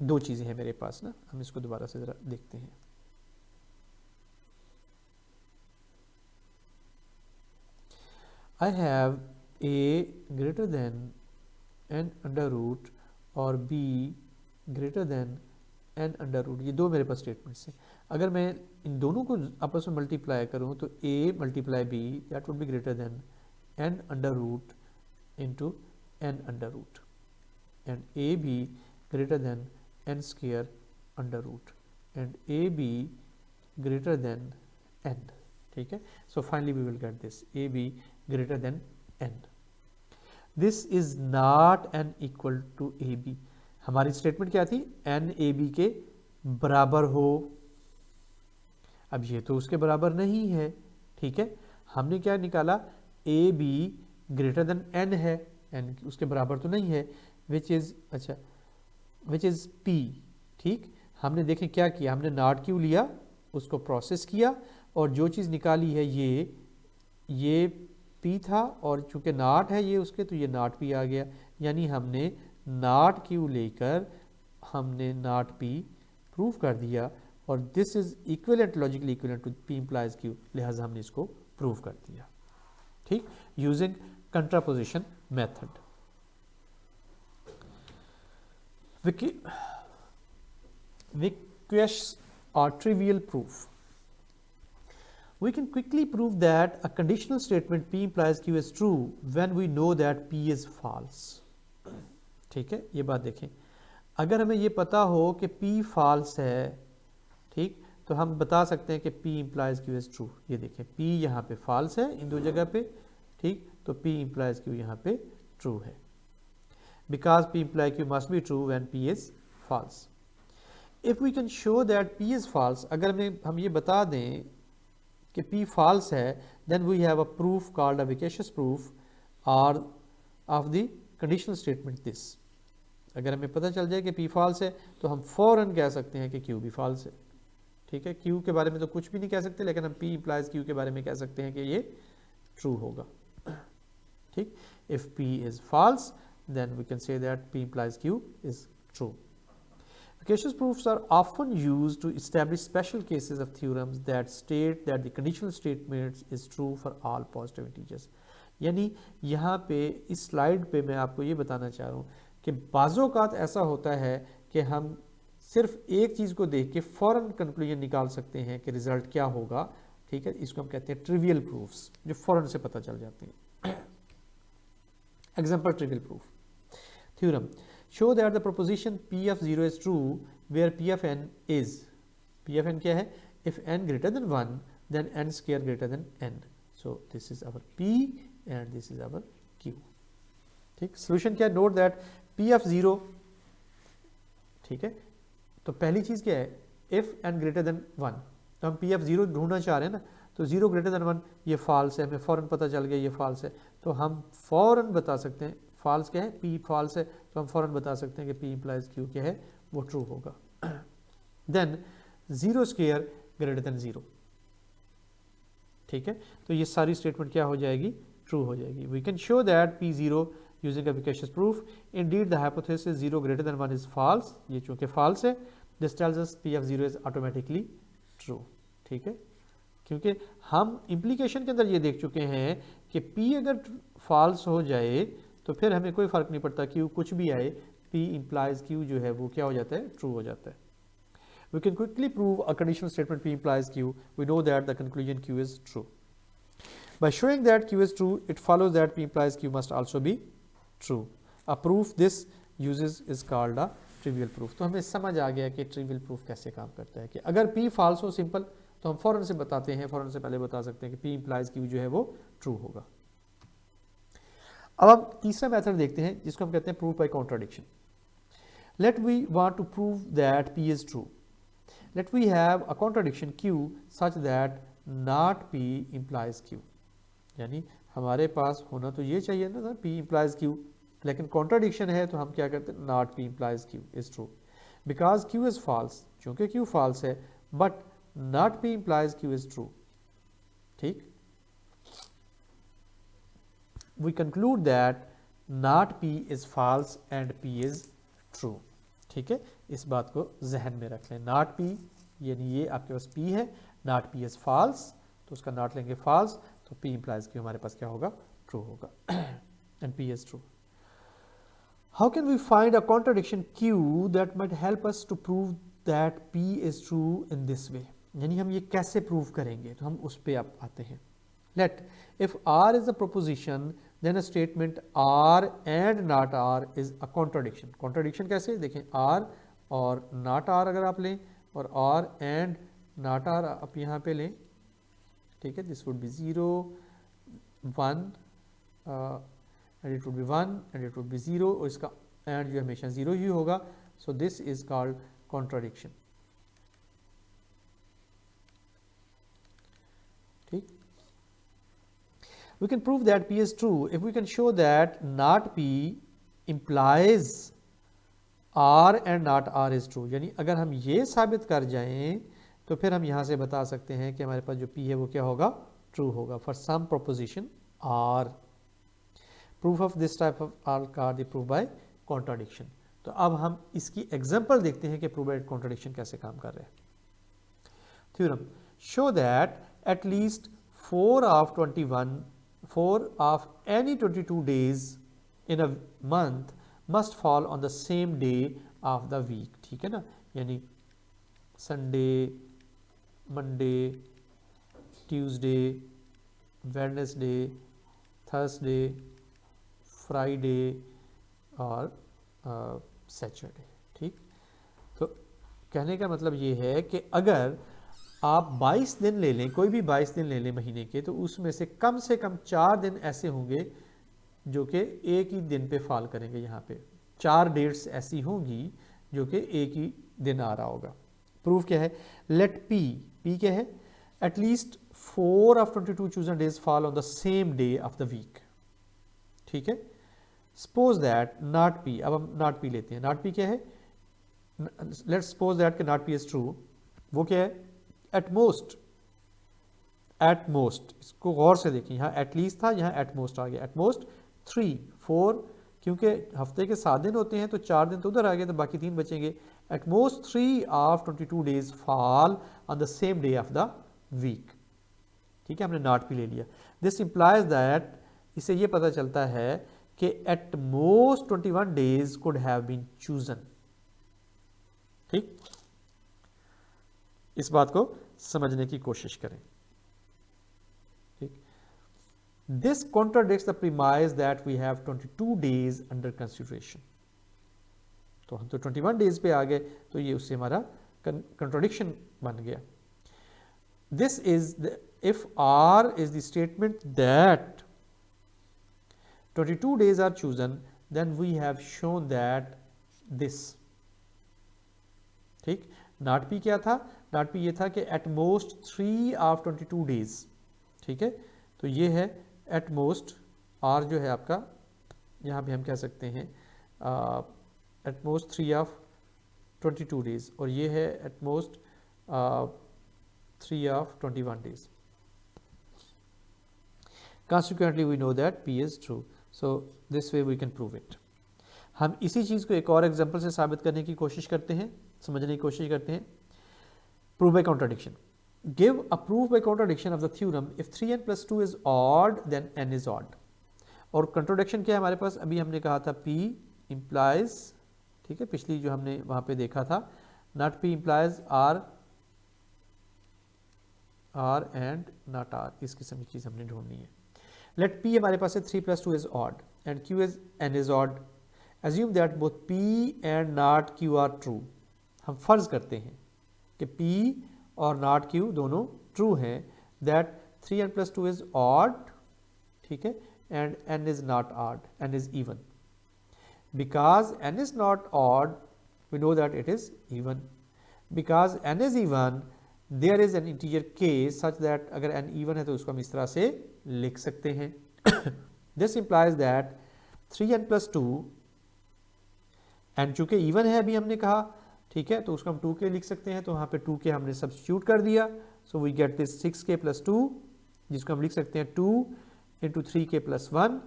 दो चीज़ें हैं मेरे पास ना, हम इसको दोबारा से ज़रा देखते हैं। I have a greater than n under root और b greater than n under root, ये दो मेरे पास स्टेटमेंट्स हैं। अगर मैं इन दोनों को आपस में मल्टीप्लाई करूँ तो a multiply b that would be greater then n under root into n under root and a b greater than n square under root and a b greater than n, ठीक है। So finally we will get this a b greater than n. This is not n equal to a b. हमारी statement क्या थी, N A B के बराबर हो। अब ये तो उसके बराबर नहीं है, ठीक है। हमने क्या निकाला, a b greater than n है, एन उसके बराबर तो नहीं है, विच इज अच्छा विच इज पी, ठीक। हमने देखें क्या किया, हमने नॉट क्यू लिया, उसको प्रोसेस किया और जो चीज़ निकाली है ये P था और चूंकि नॉट है ये उसके, तो ये नॉट P आ गया, यानी हमने नॉट Q लेकर हमने नॉट P प्रूव कर दिया, और this is equivalent, logically equivalent to P implies Q, लिहाजा हमने इसको प्रूव कर दिया, ठीक, using contraposition method. Viquests or trivial proof. We can quickly prove that a conditional statement P implies Q is true when we know that P is false. ठीक है, ये बात देखें, अगर हमें ये पता हो कि P false है, ठीक, तो हम बता सकते हैं कि P implies Q is true। ये देखें, P यहाँ पे false है इन दो जगह पे, ठीक, तो P implies Q यहाँ पे true है, because P implies Q must be true when P is false. If we can show that P is false, अगर हम ये बता दें कि P false है, then we have a proof called a Viquests proof or of the conditional statement this. अगर हमें पता चल जाए कि P false है, तो हम फौरन कह सकते हैं कि Q भी false है, ठीक है। Q के बारे में तो कुछ भी नहीं कह सकते, लेकिन हम P implies Q के बारे में कह सकते हैं कि ये true होगा, ठीक। If P is false, then we can say that P implies Q is true. Viquests proofs are often used to establish special cases of theorems that state that the conditional statement is true for all positive integers. यानी यहाँ पे इस slide पे मैं आपको ये बताना चाह रहा हूँ कि बाज़-औक़ात ऐसा होता है कि हम सिर्फ एक चीज़ को देख के फ़ौरन कंक्लूजन निकाल सकते हैं कि रिज़ल्ट क्या होगा, ठीक है। इसको हम कहते हैं ट्रिवियल प्रूफ्स, जो फ़ौरन से पता चल जाते हैं। Example trivial proof theorem: show that the proposition P of 0 is true where P of n is, P of n क्या है, if n greater than 1 then n square greater than n, so this is our P and this is our Q, ठीक। solution क्या है, note that P of 0, ठीक है, तो पहली चीज़ क्या है, if n greater than 1, तो हम P of 0 ढूंढना चाह रहे हैं ना, तो 0 greater than 1 ये false है, हमें फ़ौरन पता चल गया ये false है, तो हम फ़ौरन बता सकते हैं false क्या है, P false है, तो हम फ़ौरन बता सकते हैं कि P implies Q क्या है, वो true होगा। Then 0 square greater than 0, ठीक है, तो ये सारी स्टेटमेंट क्या हो जाएगी, true हो जाएगी। We can show that P0 using a Viquests proof. Indeed, the hypothesis 0 greater than 1 is false, ये चूँकि false है, this tells us P of 0 is automatically true, ठीक है, क्योंकि हम implication के अंदर ये देख चुके हैं कि P अगर false हो जाए तो फिर हमें कोई फ़र्क नहीं पड़ता, Q कुछ भी आए, P implies Q जो है वो क्या हो जाता है, true हो जाता है। We can quickly prove a conditional statement P implies Q. We know that the conclusion Q is true. By showing that Q is true, it follows that P implies Q must also be true. A proof this uses is called a trivial proof. तो हमें समझ आ गया कि trivial proof कैसे काम करता है, कि अगर P false हो simple, तो हम फ़ौरन से बताते हैं, फ़ौरन से पहले बता सकते हैं कि P implies Q जो है वो true होगा। अब हम तीसरा मेथड देखते हैं जिसको हम कहते हैं proof by contradiction. Let we want to prove that P is true, let we have a contradiction Q such that not P implies Q, यानी हमारे पास होना तो ये चाहिए ना P implies Q, लेकिन कॉन्ट्राडिक्शन है तो हम क्या करते हैं, not P implies Q is true because Q is false, चूंकि Q फॉल्स है, but not P implies Q is true, ठीक। We conclude that not P is false and P is true, ठीक है, इस बात को जहन में रख लें। not P यानी ये आपके पास P है, not P is false, तो उसका not लेंगे false, तो P implies Q हमारे पास क्या होगा, true होगा and P is true. How can we find a contradiction Q that might help us to prove that P is true in this way, यानी हम ये कैसे प्रूव करेंगे, तो हम उस पे आप आते हैं। Let if R is a proposition, then a statement R and not R is a contradiction. Contradiction कैसे देखें, R और not R अगर आप लें और R and not R आप यहाँ पे लें, ठीक है, this would be 0 1 and it would be 1 and it would be 0, और इसका and जो हमेशा 0 ही होगा, so this is called contradiction, ठीक। We can prove that P is true if we can show that not P implies R and not R is true, यानी अगर हम ये साबित कर जाएं तो फिर हम यहाँ से बता सकते हैं कि हमारे पास जो P है वो क्या होगा, true होगा for some proposition R. Proof of this type of are called the proof by contradiction. तो अब हम इसकी एग्जांपल देखते हैं कि प्रूफ बाय कॉन्ट्राडिक्शन कैसे काम कर रहे हैं। Theorem, show that at least 4 of any 22 days in a month must fall on the same day of the week। ठीक है ना, यानी Sunday, Monday, Tuesday, Wednesday, Thursday, Friday और सैटरडे। ठीक, तो कहने का मतलब ये है कि अगर आप 22 दिन ले लें, कोई भी 22 दिन ले लें महीने के, तो उसमें से कम 4 दिन ऐसे होंगे जो कि एक ही दिन पे फॉल करेंगे। यहाँ पे 4 डेट्स ऐसी होंगी जो कि एक ही दिन आ रहा होगा। प्रूफ क्या है? लेट पी क्या है? At least 4 of 22 chosen days fall on the same day of the week। ठीक है, सपोज दैट नॉट पी, अब हम नॉट पी लेते हैं। नॉट पी क्या है? लेट्स सपोज दैट कि नॉट पी इज ट्रू। वो क्या है? एट मोस्ट, इसको गौर से देखिए, यहाँ एटलीस्ट था, यहाँ एट मोस्ट आ गया। एट मोस्ट 3 4, क्योंकि हफ्ते के 7 दिन होते हैं तो 4 दिन तो उधर आ गए, तो बाकी 3 बचेंगे। At most 3 of 22 days fall on the same day of the week। ठीक है, हमने नॉट भी ले लिया। दिस इंप्लाइज दैट, इससे ये पता चलता है कि at most 21 days could have been chosen। ठीक, इस बात को समझने की कोशिश करें। ठीक, this contradicts the premise that we have 22 days under consideration. तो हम तो 21 days पे आ गए, तो ये उससे हमारा कंट्राडिक्शन बन गया। This is the, if R is the statement that 22 days are chosen, then we have shown that this। ठीक, नॉट पी क्या था? नॉट पी ये था कि एट मोस्ट 3 of 22 days। ठीक है, तो ये है एट मोस्ट। आर जो है आपका, यहाँ पे हम कह सकते हैं एट मोस्ट 3 of 22 days, और ये है at most 3 of 21 days। Consequently, we know that P is true. So this way we can prove it। हम इसी चीज़ को एक और एग्जांपल से साबित करने की कोशिश करते हैं, समझने की कोशिश करते हैं। Prove by contradiction. Give a proof by contradiction of the theorem if 3n + 2 is odd then n is odd. और कॉन्ट्राडिक्शन क्या है हमारे पास? अभी हमने कहा था P इम्प्लाइज, ठीक है, पिछली जो हमने वहाँ पे देखा था, not P implies R and not R। इस किस्म की चीज़ हमने ढूंढनी है। लेट P हमारे पास है 3 + 2 is odd and Q is n is odd. Assume that both P and not Q are true. हम फर्ज करते हैं कि P और नॉट Q दोनों ट्रू हैं, दैट 3n + 2 इज ऑड, ठीक है, and n is not odd, n is even. Because n is not odd, we know that it is even। Because n is even, there is an integer k such that अगर n even है तो उसको हम इस तरह से लिख सकते हैं। This implies that 3n + 2, n चूंकि even है अभी हमने कहा, ठीक है, तो उसको हम 2k लिख सकते हैं, तो वहाँ पे 2k हमने सब्स्टिट्यूट कर दिया। So we get this 6k + 2, जिसको हम लिख सकते हैं 2 × 3k + 1,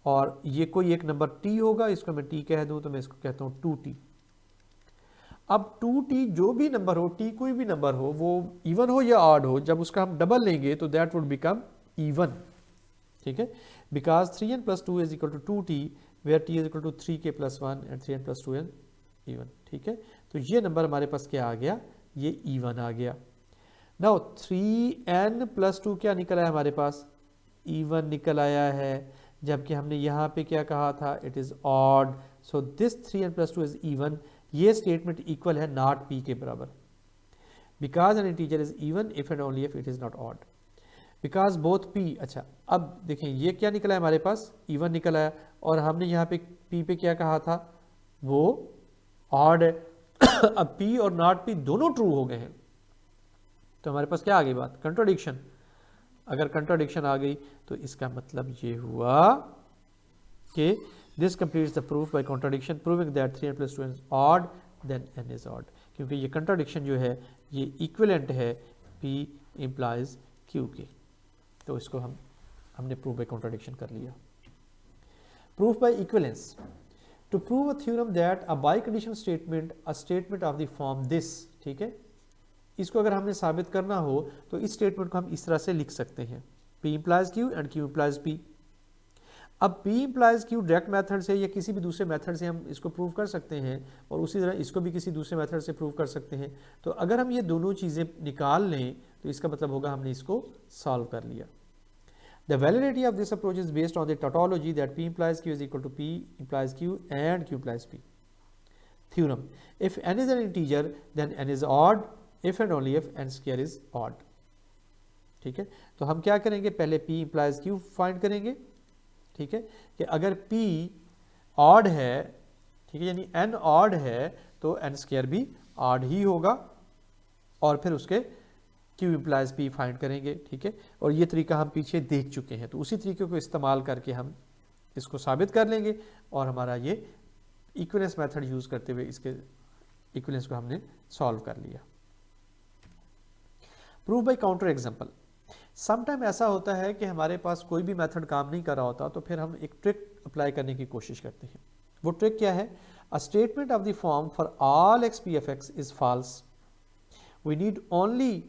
और ये कोई एक नंबर t होगा, इसको मैं t कह दूं तो मैं इसको कहता हूँ 2t। अब 2t जो भी नंबर हो, t कोई भी नंबर हो, वो इवन हो या ऑड हो, जब उसका हम डबल लेंगे तो दैट वुड बिकम इवन। ठीक है, because 3n + 2 is equal to 2t where t is equal to 3k + 1 and 3n + 2n even. ठीक है, तो ये नंबर हमारे पास क्या आ गया? ये इवन आ गया। नाउ 3n + 2 क्या निकल आया हमारे पास? इवन निकल आया है, जबकि हमने यहाँ पे क्या कहा था? It is odd. So this 3n + 2 is even. ये स्टेटमेंट इक्वल है नॉट p के बराबर, because N integer is even if and only if it is not odd. Because both p, अच्छा अब देखें ये क्या निकला है हमारे पास? इवन निकल आया, और हमने यहाँ पे p पे क्या कहा था? वो ऑड है। अब p और नॉट p दोनों ट्रू हो गए हैं, तो हमारे पास क्या आ गई बात? कंट्राडिक्शन। अगर कंट्राडिक्शन आ गई तो इसका मतलब ये हुआ कि this completes the proof by contradiction proving that 3n + 2 is odd then n is odd, क्योंकि ये कंट्राडिक्शन जो है ये इक्विवेलेंट है P इम्प्लाइज Q के। तो इसको हम हमने प्रूफ बाय कॉन्ट्राडिक्शन कर लिया। Proof by equivalence, to prove a theorem that a bi condition statement a statement of the form this, ठीक है, इसको अगर हमने साबित करना हो तो इस स्टेटमेंट को हम इस तरह से लिख सकते हैं, P implies Q and Q implies P। अब P implies Q direct method से या किसी भी दूसरे मेथड से हम इसको प्रूव कर सकते हैं और उसी तरह इसको भी किसी दूसरे मेथड से प्रूव कर सकते हैं। तो अगर हम ये दोनों चीज़ें निकाल लें तो इसका मतलब होगा हमने इसको सॉल्व कर लिया। The validity of this approach is based on the tautology that P implies Q is equal to P implies Q and Q implies P. Theorem: if n is an integer, then n is odd if and only if n square is odd. ठीक है, तो हम क्या करेंगे, पहले P implies Q find करेंगे, ठीक है, कि अगर P odd है, ठीक है, यानी n odd है तो n square भी odd ही होगा, और फिर उसके Q implies P फाइंड करेंगे, ठीक है। और ये तरीका हम पीछे देख चुके हैं, तो उसी तरीके को इस्तेमाल करके हम इसको साबित कर लेंगे और हमारा ये इक्विवेलेंस मेथड यूज करते हुए इसके इक्विवेलेंस को हमने सॉल्व कर लिया। Proof by counter example, sometime ऐसा होता है कि हमारे पास कोई भी मेथड काम नहीं कर रहा होता तो फिर हम एक ट्रिक अप्लाई करने की कोशिश करते हैं। वो ट्रिक क्या है, a statement of the form for all x P of x is false, we need only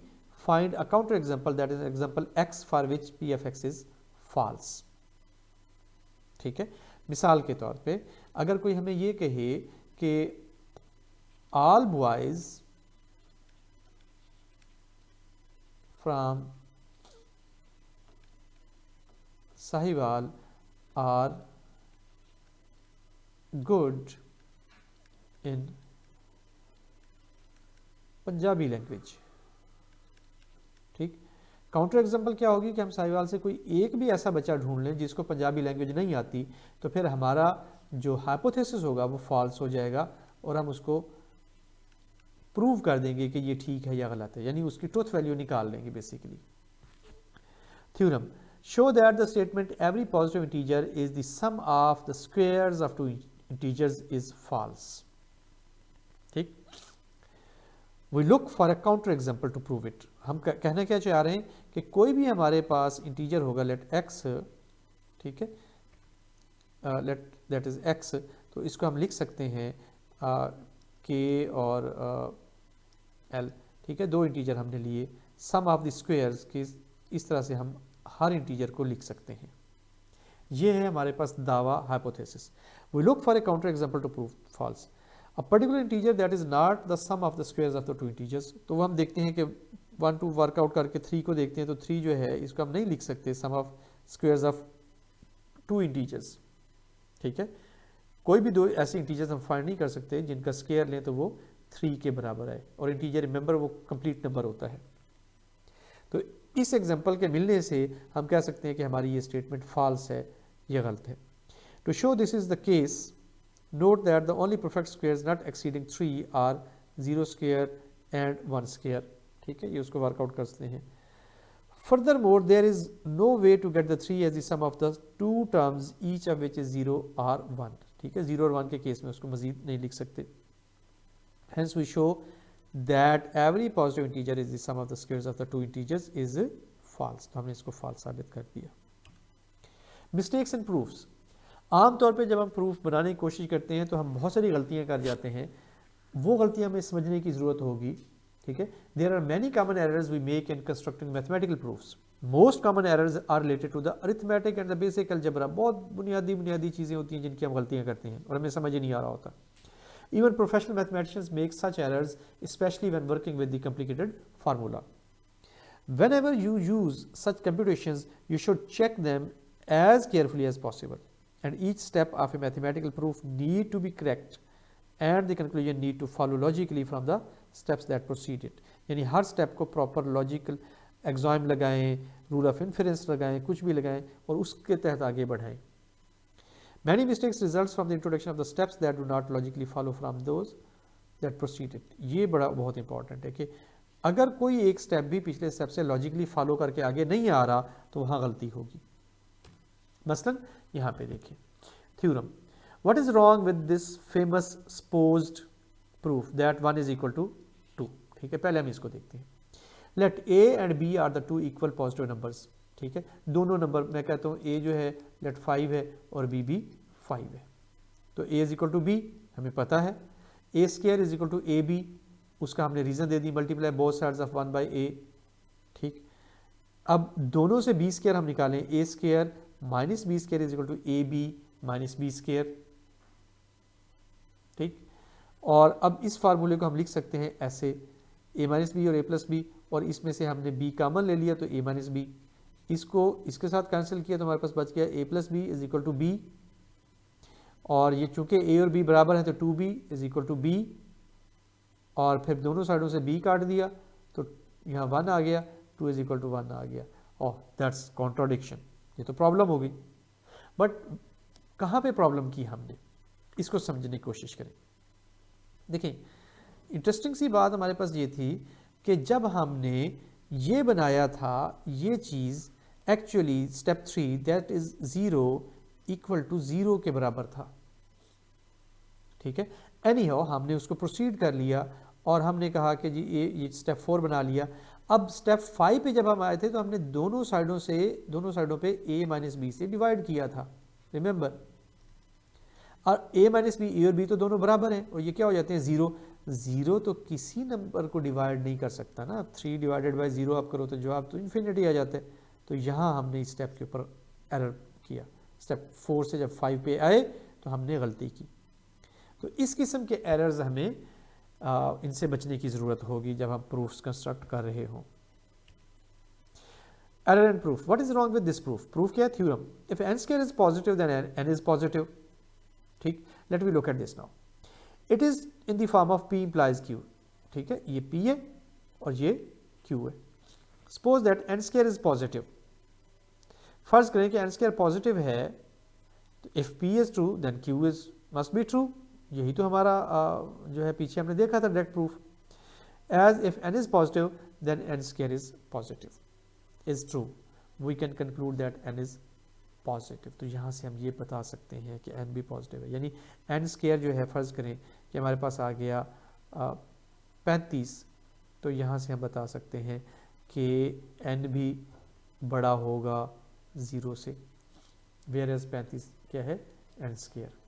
find a counter example, that is example x for which p of x is false। ठीक है, मिसाल के तौर पे अगर कोई हमें ये कहे कि all boys from Sahiwal are good in Punjabi language, ठीक। काउंटर एग्जांपल क्या होगी कि हम साहिवाल से कोई एक भी ऐसा बच्चा ढूंढ लें जिसको पंजाबी लैंग्वेज नहीं आती, तो फिर हमारा जो हाइपोथेसिस होगा वो फॉल्स हो जाएगा और हम उसको प्रूव कर देंगे कि ये ठीक है या गलत है, यानी उसकी ट्रुथ वैल्यू निकाल लेंगे basically. Theorem: show that the statement every positive integer is the sum of the squares of two integers is false, ठीक। We look for a counter example to prove it। हम कहना क्या चाह रहे हैं कि कोई भी हमारे पास इंटीजर होगा, लेट x, ठीक है, लेट दैट इज x, तो इसको हम लिख सकते हैं k और l, ठीक है, दो इंटीजर हमने लिए, सम ऑफ द स्क्वायर्स के इस तरह से हम हर इंटीजर को लिख सकते हैं। ये है हमारे पास दावा, hypothesis. We look for a counter example to prove false, a particular integer that is not the sum of the squares of the two integers। तो वो हम देखते हैं कि 1 2 वर्कआउट करके 3 को देखते हैं, तो 3 जो है इसको हम नहीं लिख सकते sum of squares of two integers, ठीक है। कोई भी दो ऐसे इंटीजर्स हम फाइंड नहीं कर सकते जिनका स्क्वायर लें तो वो 3 के बराबर है, और इंटीजर रिमेंबर वो कंप्लीट नंबर होता है। तो इस एग्जांपल के मिलने से हम कह सकते हैं कि हमारी ये स्टेटमेंट फॉल्स है या गलत है। To show this is the case, note that the only perfect squares not exceeding 3 are 0 square and 1 square, ठीक है, ये उसको वर्कआउट करते हैं। Furthermore, there is no way to get the 3 as the sum of the two terms each of which is 0 or 1, ठीक है, 0 और 1 के केस में उसको मजीद नहीं लिख सकते। Hence we show that every positive integer is the sum of the squares of the two integers is false। तो हमने इसको false साबित कर दिया। Mistakes and proofs, आमतौर पे जब हम प्रूफ बनाने की कोशिश करते हैं तो हम बहुत सारी गलतियां कर जाते हैं, वो गलतियां हमें समझने की ज़रूरत होगी, ठीक है। There are many common errors we make in constructing mathematical proofs. Most common errors are related to the arithmetic and the basic algebra. बहुत बुनियादी चीज़ें होती हैं जिनकी हम गलतियां करते हैं और हमें समझ ही नहीं आ रहा होता। Even professional mathematicians make such errors, specially when working with the complicated formula. Whenever you use such computations, you should check them as carefully as possible, and each step of a mathematical proof need to be correct and the conclusion need to follow logically from the steps that precede it। यानी हर step को proper logical exam लगाएं, rule of inference लगाएं, कुछ भी लगाएं और उसके तहत आगे बढ़ाएं। Many mistakes results from the introduction of the steps that do not logically follow from those that precede it। ये बहुत इंपॉर्टेंट है कि अगर कोई एक स्टेप भी पिछले स्टेप से लॉजिकली फॉलो करके आगे नहीं आ रहा तो वहाँ गलती होगी। मसलन यहाँ पे देखिए, theorem: what is wrong with this famous supposed proof that 1 is equal to 2, ठीक है। पहले हम इसको देखते हैं। Let a and b are the two equal positive numbers, ठीक है, दोनों नंबर मैं कहता हूँ a जो है लेट 5 है और b भी 5 है, तो a is equal to b हमें पता है, a square is equal to a b, उसका हमने रीजन दे दी, multiply both sides of 1 by a। ठीक, अब दोनों से b स्क्वायर हम निकालें, a square minus b square is equal to a b minus b square. ठीक, और अब इस फार्मूले को हम लिख सकते हैं ऐसे, a माइनस बी और a प्लस बी, और इसमें से हमने b कॉमन ले लिया तो a माइनस बी, इसको इसके साथ कैंसिल किया तो हमारे पास बच गया a plus b is equal to b, और ये चूंकि a और b बराबर है तो 2b is equal to b, और फिर दोनों साइडों से b काट दिया तो यहाँ 1 आ गया, 2 इज इक्वल टू 1 आ गया। ओह दैट्स कॉन्ट्राडिक्शन, ये तो प्रॉब्लम हो गई। बट कहाँ पे प्रॉब्लम की हमने, इसको समझने की कोशिश करें। देखें, इंटरेस्टिंग सी बात हमारे पास ये थी कि जब हमने ये बनाया था, ये चीज़ actually step 3 that is 0 equal to 0 के बराबर था। ठीक है, एनी हाउ हमने उसको प्रोसीड कर लिया और हमने कहा कि जी ये स्टेप 4 बना लिया। अब स्टेप 5 पे जब हम आए थे तो हमने दोनों साइडों पे a माइनस बी से डिवाइड किया था, रिमेंबर, और a माइनस बी, ए और b तो दोनों बराबर हैं, और ये क्या हो जाते हैं 0। 0 तो किसी नंबर को डिवाइड नहीं कर सकता ना, 3 डिवाइडेड बाई 0 आप करो तो जवाब तो इन्फिनिटी आ जाता है। तो यहाँ हमने इस स्टेप के ऊपर एरर किया, स्टेप 4 से जब 5 पे आए तो हमने गलती की। तो इस किस्म के एरर्स हमें इनसे बचने की ज़रूरत होगी जब हम प्रूफ्स कंस्ट्रक्ट कर रहे हों। Error and proof, what is wrong with this proof? Proof क्या है? Theorem, if n square is positive then n is positive. ठीक, let we look at this now, it is in the form of p implies q। ठीक है, ये p है और ये q है। Suppose that n square is positive, फर्ज करें कि n स्क्वायर पॉजिटिव है, तो if p is true then q is must be true. यही तो हमारा जो है पीछे हमने देखा था direct proof. As if n is positive then n square is positive is true, we can conclude that n is positive. तो यहाँ से हम ये बता सकते हैं कि n भी पॉजिटिव है, यानी n स्क्वायर जो है फर्ज करें कि हमारे पास आ गया 35, तो यहाँ से हम बता सकते हैं कि n भी बड़ा होगा 0 से, वेयर एज 35 क्या है n स्क्वायर।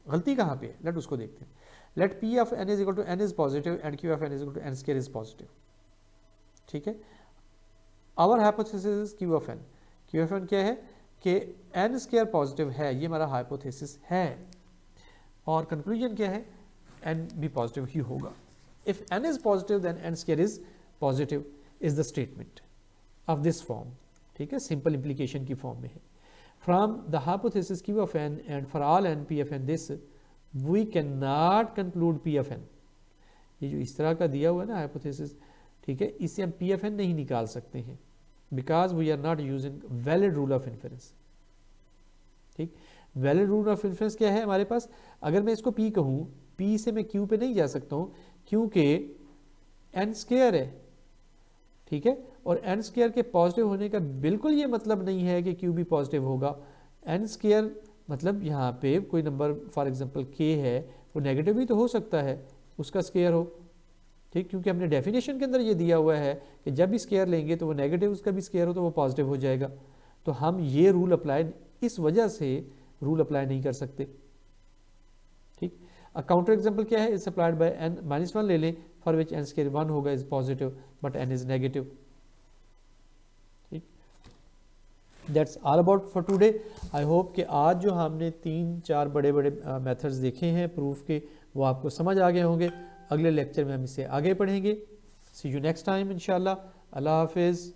गलती कहाँ पे है, लेट उसको देखते हैं। Let p of n is equal to n is positive and q of n is equal to n square is positive. ठीक है, our hypothesis is q of n क्या है कि n स्क्वायर पॉजिटिव है, ये हमारा हाइपोथेसिस है, और कंक्लूजन क्या है n भी पॉजिटिव ही होगा। If n is positive then n square is positive is the statement of this form. ठीक है, सिंपल इंप्लीकेशन की फॉर्म में है। From the hypothesis q of n and for all n p of n this we cannot conclude p of n। ये जो इस तरह का दिया हुआ है ना हाइपोथेसिस, ठीक है, इससे हम p of n नहीं निकाल सकते हैं, because we are not using valid rule of inference। ठीक, valid rule of inference क्या है हमारे पास? अगर मैं इसको p कहूँ, p से मैं q पे नहीं जा सकता हूँ क्योंकि n स्क्वायर है। ठीक है, और n स्क्वायर के पॉजिटिव होने का बिल्कुल ये मतलब नहीं है कि q भी पॉजिटिव होगा। n स्क्वायर मतलब यहाँ पे कोई नंबर फॉर एग्जांपल k है, वो नेगेटिव भी तो हो सकता है, उसका स्क्वायर हो। ठीक, क्योंकि हमने डेफिनेशन के अंदर ये दिया हुआ है कि जब भी स्क्वायर लेंगे तो वो नेगेटिव, उसका भी स्क्वायर हो तो वो पॉजिटिव हो जाएगा। तो हम ये रूल अप्लाई, इस वजह से रूल अप्लाई नहीं कर सकते। ठीक, काउंटर एग्जाम्पल क्या है? इज अप्लाइड बाय n -1 ले लें, फॉर विच n स्क्वायर 1 होगा is positive but n is negative. That's all about for today. I hope कि आज जो हमने 3-4 बड़े बड़े मेथड्स देखे हैं प्रूफ के, वो आपको समझ आ गए होंगे। अगले लेक्चर में हम इससे आगे पढ़ेंगे। सी यू नेक्स्ट टाइम इंशाल्लाह। अल्लाह हाफिज़।